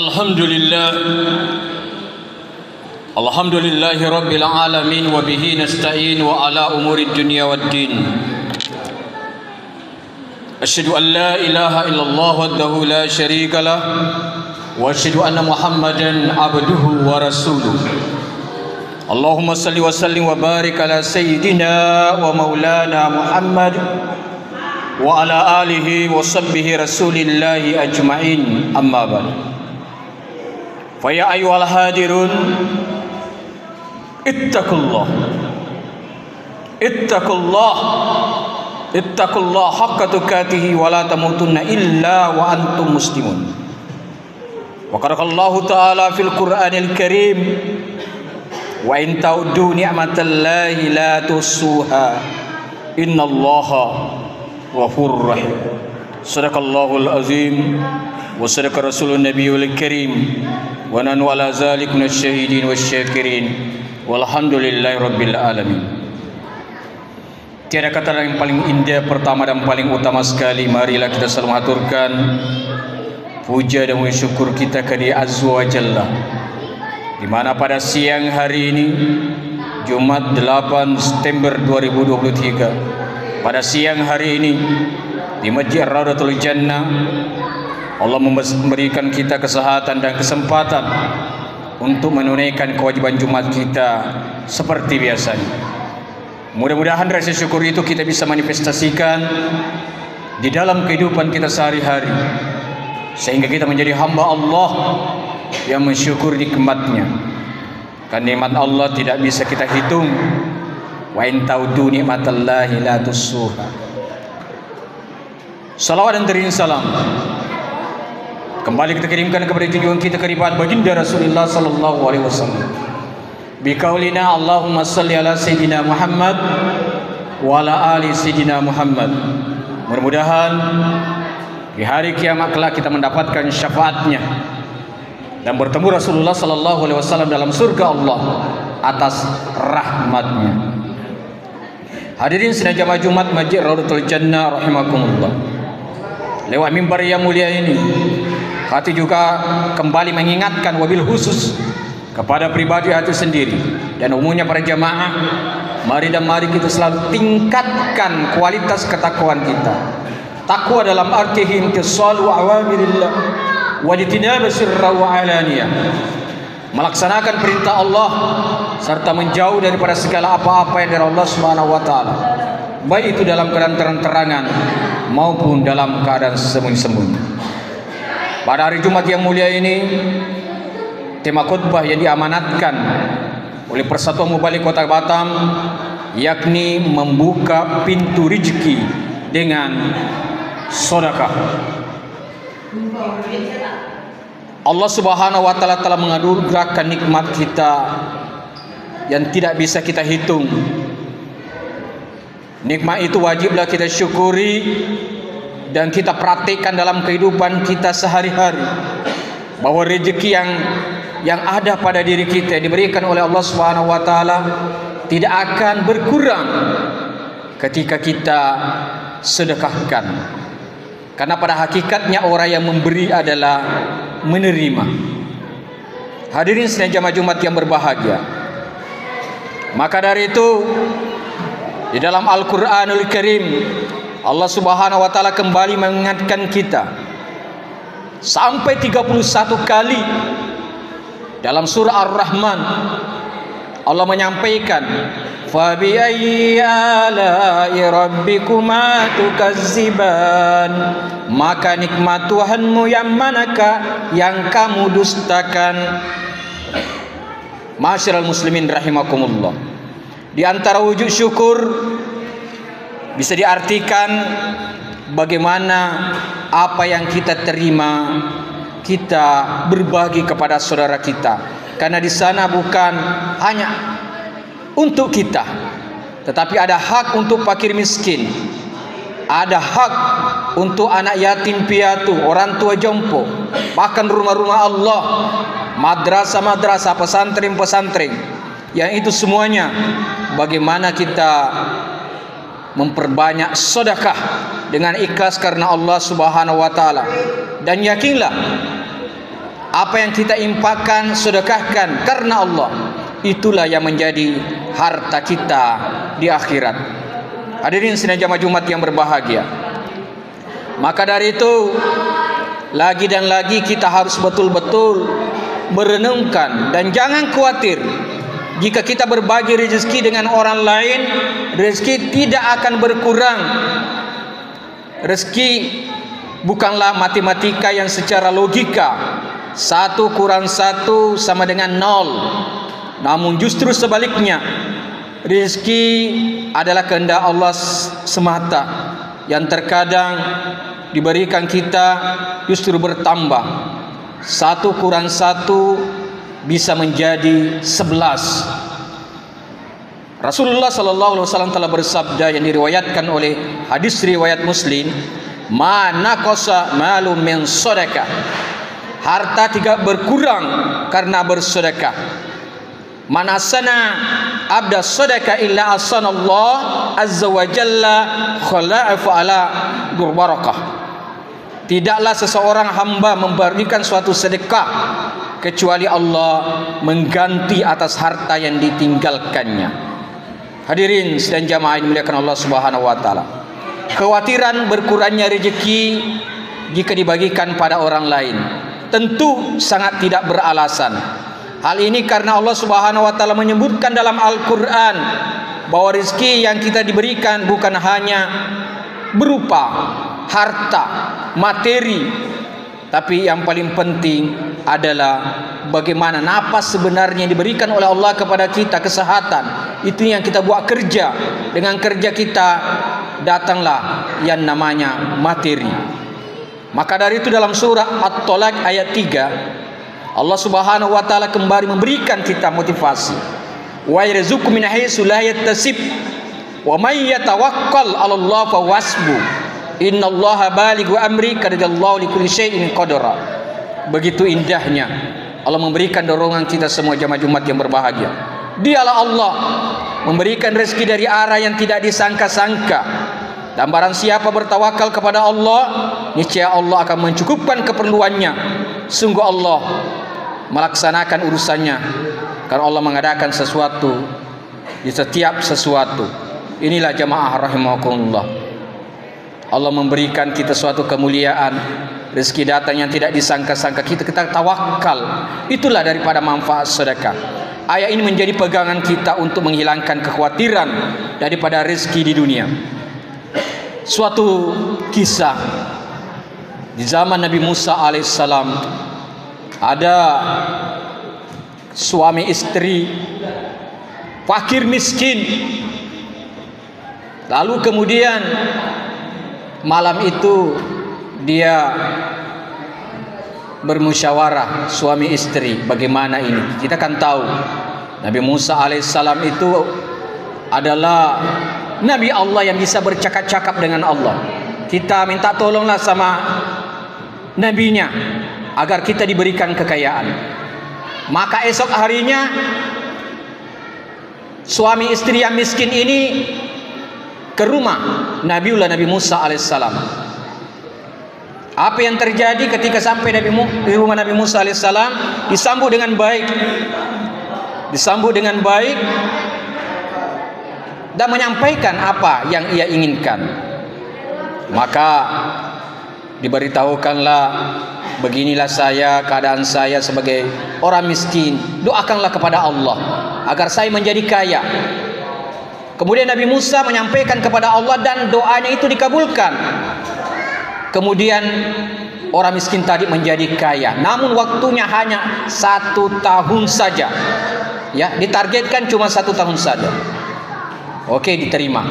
Alhamdulillah Alhamdulillahi Rabbil Alamin wa bihi nasta'in wa ala umuri dunya waddin. Asyhadu an la ilaha illallah wahdahu la syarika lah wa asyhadu anna Muhammadan abduhu wa rasuluh. Allahumma salli wa sallim wa barik ala sayyidina wa maulana Muhammad wa ala alihi wa sahbihi rasulillahi ajma'in, amma ba'd. Fa ya ayyuhal hadirun ittaqullah ittaqullah haqqa tuqatih wa la tamutunna illa wa antum muslimun. Wa qarakallahu ta'ala fil Qur'anil Karim, wa in ta'uddu ni'matallahi la tuhsuha innallaha ghafurur rahim. Sadaqallahul azim wa sadaqa rasulun nabiyul karim wa nanu ala zalik minasyahidin wasyakirin walhamdulillahi rabbil alamin. Tiada kata yang paling indah, pertama dan paling utama sekali, marilah kita selalu mengaturkan puja dan syukur kita ke Dia Azza wa Jalla, di mana pada siang hari ini Jumat 8 September 2023, pada siang hari ini di Masjid Raudatul Jannah, Allah memberikan kita kesehatan dan kesempatan untuk menunaikan kewajiban Jumat kita seperti biasanya. Mudah-mudahan rasa syukur itu kita bisa manifestasikan di dalam kehidupan kita sehari-hari, sehingga kita menjadi hamba Allah yang mensyukur nikmatnya. Karena nikmat Allah tidak bisa kita hitung. Wa in ta'uddu ni'matallahi la tuhsuha. Salawat dan teriring salam kembali kita kirimkan kepada junjungan kita keribat baginda Rasulullah sallallahu alaihi wasallam. Biqaulina Allahumma salli ala sayyidina Muhammad wa ala ali sayyidina Muhammad. Mudah-mudahan di hari kiamat kelak kita mendapatkan syafaatnya dan bertemu Rasulullah sallallahu alaihi wasallam dalam surga Allah atas rahmatnya. Hadirin sidang jamaah Jumat Masjid Raudatul Jannah rahimakumullah. Lewat mimbar yang mulia ini, hati juga kembali mengingatkan wabil khusus kepada pribadi hati sendiri dan umumnya para jamaah, mari kita selalu tingkatkan kualitas ketakwaan kita. Takwa dalam arti intisalu awamirillah wa jitinaba sirra wa alaniyah, melaksanakan perintah Allah serta menjauh daripada segala apa-apa yang dari Allah Subhanahu wa taala, baik itu dalam keadaan terang-terangan maupun dalam keadaan sembunyi-sembunyi. Pada hari Jumat yang mulia ini, tema khutbah yang diamanatkan oleh Persatuan Mubalik Kota Batam yakni membuka pintu rezeki dengan sedekah. Allah Subhanahu wa taala telah menganugerahkan nikmat kita yang tidak bisa kita hitung. Nikmat itu wajiblah kita syukuri dan kita praktikkan dalam kehidupan kita sehari-hari, bahwa rezeki yang ada pada diri kita diberikan oleh Allah Subhanahu wa taala tidak akan berkurang ketika kita sedekahkan. Karena pada hakikatnya orang yang memberi adalah menerima. Hadirin sidang jamaah Jumat yang berbahagia, maka dari itu di dalam Al-Qur'anul Karim Allah Subhanahu wa taala kembali mengingatkan kita sampai 31 kali dalam surah Ar-Rahman. Allah menyampaikan, fa bi ayyi ala'i rabbikuma tukazziban, maka nikmat Tuhanmu yang manakah yang kamu dustakan. Ma'asyiral muslimin rahimakumullah, di antara wujud syukur bisa diartikan bagaimana apa yang kita terima kita berbagi kepada saudara kita, karena di sana bukan hanya untuk kita, tetapi ada hak untuk fakir miskin, ada hak untuk anak yatim piatu, orang tua jompo, bahkan rumah-rumah Allah, madrasah-madrasah, pesantren-pesantren, yang itu semuanya bagaimana kita memperbanyak sedekah dengan ikhlas karena Allah Subhanahu wa taala. Dan yakinlah Apa yang kita infakkan, sedekahkan karena Allah, itulah yang menjadi harta kita di akhirat. Hadirin sidang jamaah Jumat yang berbahagia. Maka dari itu, lagi dan lagi kita harus betul-betul merenungkan dan jangan khawatir. Jika kita berbagi rezeki dengan orang lain, rezeki tidak akan berkurang. Rezeki bukanlah matematika yang secara logika 1 kurang 1 sama dengan 0. Namun justru sebaliknya, rezeki adalah kehendak Allah semata, yang terkadang diberikan kita justru bertambah. 1 kurang 1 bisa menjadi 11. Rasulullah sallallahu alaihi wasallam telah bersabda yang diriwayatkan oleh hadis riwayat Muslim, "Ma naqasa malu min shadaqah." Harta tidak berkurang karena bersedekah. Manasana abda sedekah illa asanallah azza wa jalla khala'afu ala durbarakah. Tidaklah seseorang hamba memberikan suatu sedekah kecuali Allah mengganti atas harta yang ditinggalkannya. Hadirin sedang jamaah yang dimuliakan Allah Subhanahu wa taala. Kekhawatiran berkurangnya rezeki jika dibagikan pada orang lain tentu sangat tidak beralasan. Hal ini karena Allah Subhanahu wa taala menyebutkan dalam Al-Qur'an bahwa rezeki yang kita diberikan bukan hanya berupa harta, materi, tapi yang paling penting adalah bagaimana napas sebenarnya yang diberikan oleh Allah kepada kita, kesehatan. Itu yang kita buat kerja. Dengan kerja kita datanglah yang namanya materi. Maka dari itu dalam surah At-Talaq ayat 3, Allah Subhanahu wa taala kembali memberikan kita motivasi. Wa yarzuqu min haitsu la yahtasib wa may yatawakkal 'ala Allah fa hasbuh. Innallaha balighu amri qad ja'alallahu likulli syai'in qadara. Begitu indahnya Allah memberikan dorongan kita semua jamaah Jumat yang berbahagia. Dialah Allah memberikan rezeki dari arah yang tidak disangka-sangka. Dan barang siapa bertawakal kepada Allah, niscaya Allah akan mencukupkan keperluannya. Sungguh Allah melaksanakan urusannya, karena Allah mengadakan sesuatu di setiap sesuatu. Inilah jamaah rahimakumullah. Allah memberikan kita suatu kemuliaan, rezeki datang yang tidak disangka-sangka, kita tawakal. Itulah daripada manfaat sedekah. Ayat ini menjadi pegangan kita untuk menghilangkan kekhawatiran daripada rezeki di dunia. Suatu kisah di zaman Nabi Musa alaihissalam, ada suami istri fakir miskin. Lalu kemudian malam itu dia bermusyawarah suami istri, bagaimana ini? Kita kan tahu Nabi Musa alaihissalam itu adalah Nabi Allah yang bisa bercakap-cakap dengan Allah. Kita minta tolonglah sama nabinya agar kita diberikan kekayaan. Maka esok harinya suami istri yang miskin ini ke rumah Nabi Musa alaihissalam. Apa yang terjadi ketika sampai di rumah Nabi Musa alaihissalam? Disambut dengan baik, dan menyampaikan apa yang ia inginkan. Maka diberitahukanlah, beginilah keadaan saya sebagai orang miskin, doakanlah kepada Allah agar saya menjadi kaya. Kemudian Nabi Musa menyampaikan kepada Allah dan doanya itu dikabulkan. Kemudian orang miskin tadi menjadi kaya, namun waktunya hanya 1 tahun saja. Ya, ditargetkan cuma 1 tahun saja. Oke, diterima.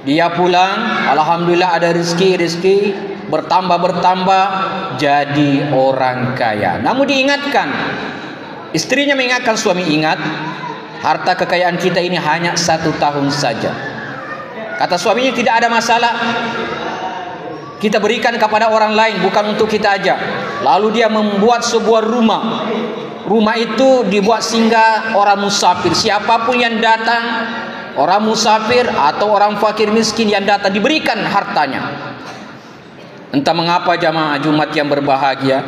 Dia pulang, alhamdulillah ada rezeki bertambah, jadi orang kaya. Namun diingatkan, istrinya mengingatkan suami, ingat, harta kekayaan kita ini hanya 1 tahun saja. Kata suaminya, tidak ada masalah, kita berikan kepada orang lain, bukan untuk kita aja. Lalu dia membuat sebuah rumah. Rumah itu dibuat singgah orang musafir. Siapapun yang datang, orang musafir atau orang fakir miskin yang datang, diberikan hartanya. Entah mengapa jamaah Jumat yang berbahagia,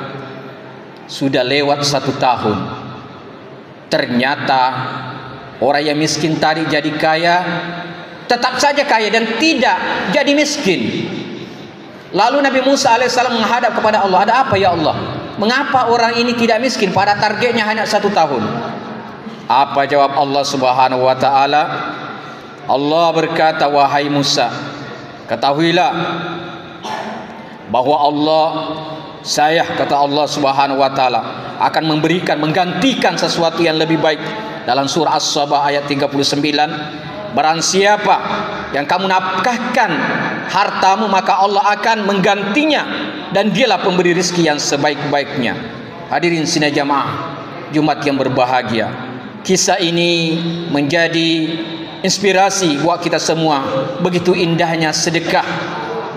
sudah lewat 1 tahun. Ternyata orang yang miskin tadi jadi kaya, tetap saja kaya dan tidak jadi miskin. Lalu Nabi Musa alaihissalam menghadap kepada Allah, ada apa ya Allah? Mengapa orang ini tidak miskin pada targetnya hanya 1 tahun? Apa jawab Allah Subhanahu wa taala? Allah berkata, wahai Musa, ketahuilah bahwa saya kata Allah Subhanahu wa taala akan menggantikan sesuatu yang lebih baik. Dalam surah As-Sabah ayat 39, barang siapa yang kamu nafkahkan hartamu, maka Allah akan menggantinya, dan dialah pemberi rezeki yang sebaik-baiknya. Hadirin sini jamaah Jumat yang berbahagia, kisah ini menjadi inspirasi buat kita semua. Begitu indahnya sedekah,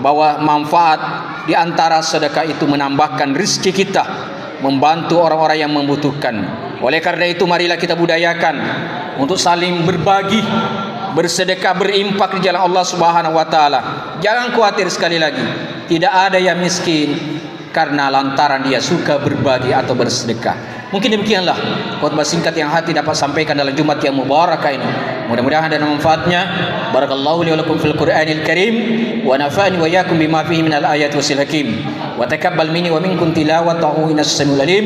bahwa manfaat di antara sedekah itu menambahkan rezeki kita, membantu orang-orang yang membutuhkan. Oleh karena itu, marilah kita budayakan untuk saling berbagi, bersedekah, berimpak di jalan Allah Subhanahu wa taala. Jangan khawatir, sekali lagi, tidak ada yang miskin karena lantaran dia suka berbagi atau bersedekah. Mungkin demikianlah khutbah singkat yang hati dapat sampaikan dalam Jumat yang mubarakah ini. Mudah-mudahan ada manfaatnya. Barakallahu li wa lakum fil Qur'anil Karim, wa nafa'ani wa iyyakum bima fihi minal ayati wasil hakim. Wa taqabbal minni wa minkum tilawatahu innas samiul alim.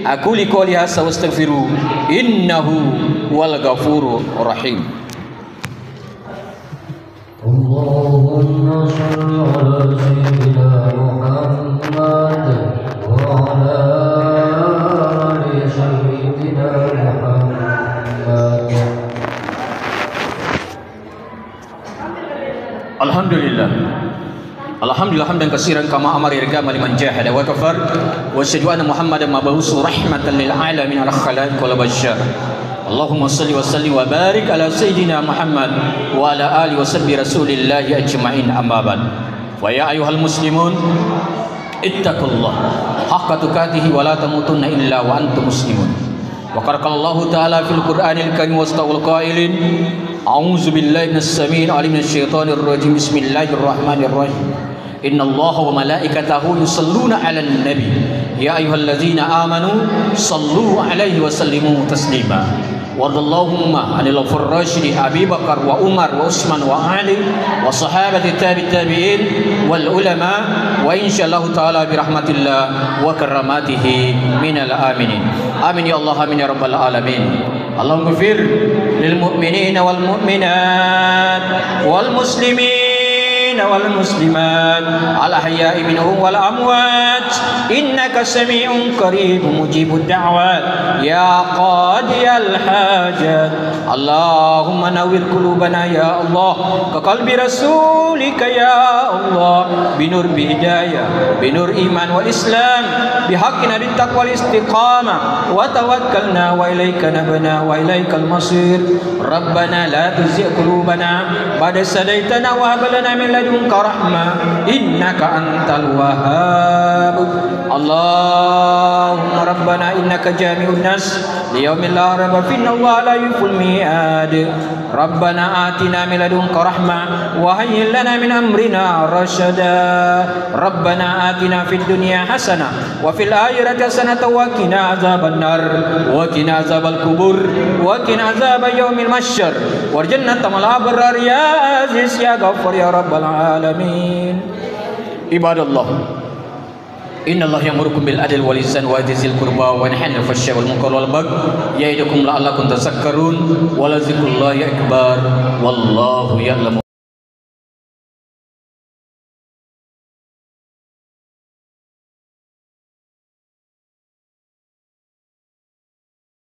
Aku li qouli hadza wastaghfiru innahu wal ghafurur rahim. Allahumma shalli ala sayyidina Muhammad wa ala ali sayyidina Muhammad. Alhamdulillah hamdan katsiran kama amara irgama liman jahada wa kafar, wa asyhadu anna Muhammadan mabu'utsun rahmatan lil alamin ala khalaiq wal bashar. Allahumma salli wa sallim wa barik ala sayyidina Muhammad wa ala ali wa sahbihi rasulillah ajma'in, amma ba'd. Wa ya ayyuhal muslimun ittaqullaha haqqa tuqatih wa la tamutunna illa wa antum muslimun. Wa qala ta'ala fil Qur'anil Karim wastaqul qailin a'udzu billahi minas samii'il 'aliim minasy syaithaanir rajiim. Bismillahirrahmanirrahim. Innallaha wa malaikatahu yusholluna 'alan nabi ya ayyuhalladzina amanu shallu 'alaihi wa sallimu taslima. Wadallahumma anil furrashidi Abi Bakar wa Umar wa Utsman wa Ali wa sahabati tabi'in wal ulama wa insyaallah taala bi rahmatillah wa karamatihi minal aminin. Amin ya Allah, amin ya rabbal alamin. Allahumma ighfir lil mu'minina wal mu'minat wal muslimin wal muslimat al ahya'i minhum wal amwat innaka sami'un qarib mujibud da'wat ya qadiyal hajat. Allahumma nawwir qulubana ya Allah ka qalbi rasulika ya Allah binur bihidayah binur iman wal islam bihaqqina bittaqwa wal istiqamah wa tawakkalna wa ilaika nabna wa ilaikal masir. Rabbana la tuzigh qulubana ba'da hadaitana wa hab lana min ladunka rahmah innaka antal wahhab. Allahumma rabbana innaka jami'un nas liyaumin la raiba fihi wa la yuful mi'ad. Rabbana atina min ladunka rahmah wa hayyi lana min amrina rasyada. Rabbana atina fid dunya hasanah wa fil akhirati hasanah wa qina azabannar wa qina azabal kubur wa qina azab yaumil mahsyar warjannata mal abrar ya aziz ya ghaffar ya rabbal alamin. Ibadallah, innallaha ya'murukum bil adli wal ihsan wa ita'i dzil qurba wa yanha 'anil fahsya'i wal munkari wal baghi ya'idukum la'allakum tadhakkarun wa la dzikrullahi akbar wallahu ya'lamu.